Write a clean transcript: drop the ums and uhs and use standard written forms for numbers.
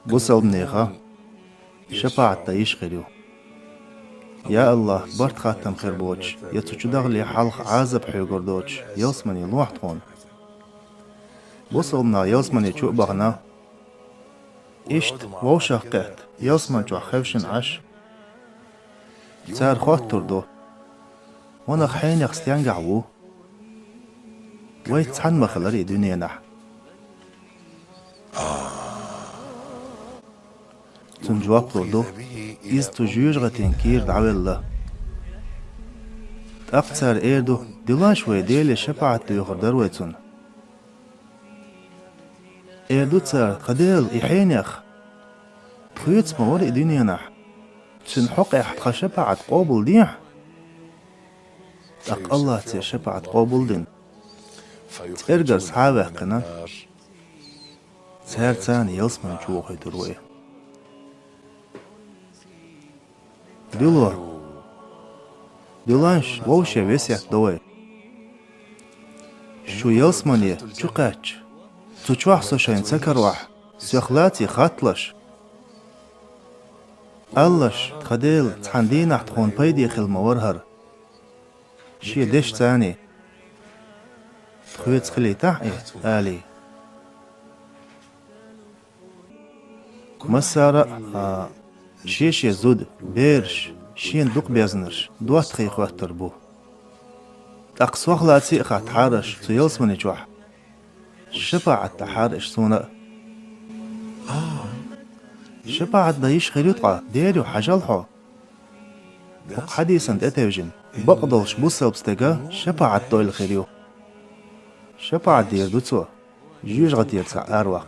بوصل بنيخا شفاعة تعيش خيريو يا الله برت خاتم خير بوش يتوش دغلي حلق عازب حيقر دوش يوسمني لوحت هون بوصلنا يوسمني شو بغنا إشت ووشاقت يوسمن جو خفشن عش تار خوات تردو وانا خين يخستيان قعوو ويتسحن مخلري دنيا نح تنجواب تردو إز تجوج غتين كير دعوي الله أقصر إيردو دلان شوي ديلي شفاعة يخر درويتون إيردو تسار قديل إحينيخ تخيط موري دنيا نح تنحق إحتخ شفاعة قابل ديح أق الله تي شفاعة قابل دين ترجر صحابه قنا سهر تاني يلسمن شوخي دروي دلو دلانش ووشي ويسيح دوي شو يلسمني شو قاتش تشوح سوشين سكروح سيخلاتي خاتلش اللش تخديل تحندين احتخون بيدي خل مورهر شي ديش تاني تخويت خلي تحقي آلي مسارة شيش يزود بيرش شين دوق بيزنرش دوات خيخوات تربو أقصوخ لاتي اخات حارش تيلس مني جوح شفاعة تحارش سونا شفاعة دايش خيريطقا ديريو حجالحو وق حديثا اتوجن بقدلش بوسا بستقا شفاعة دويل خيريو شفاعة دير دوتسو جيوش غدير تاع أرواق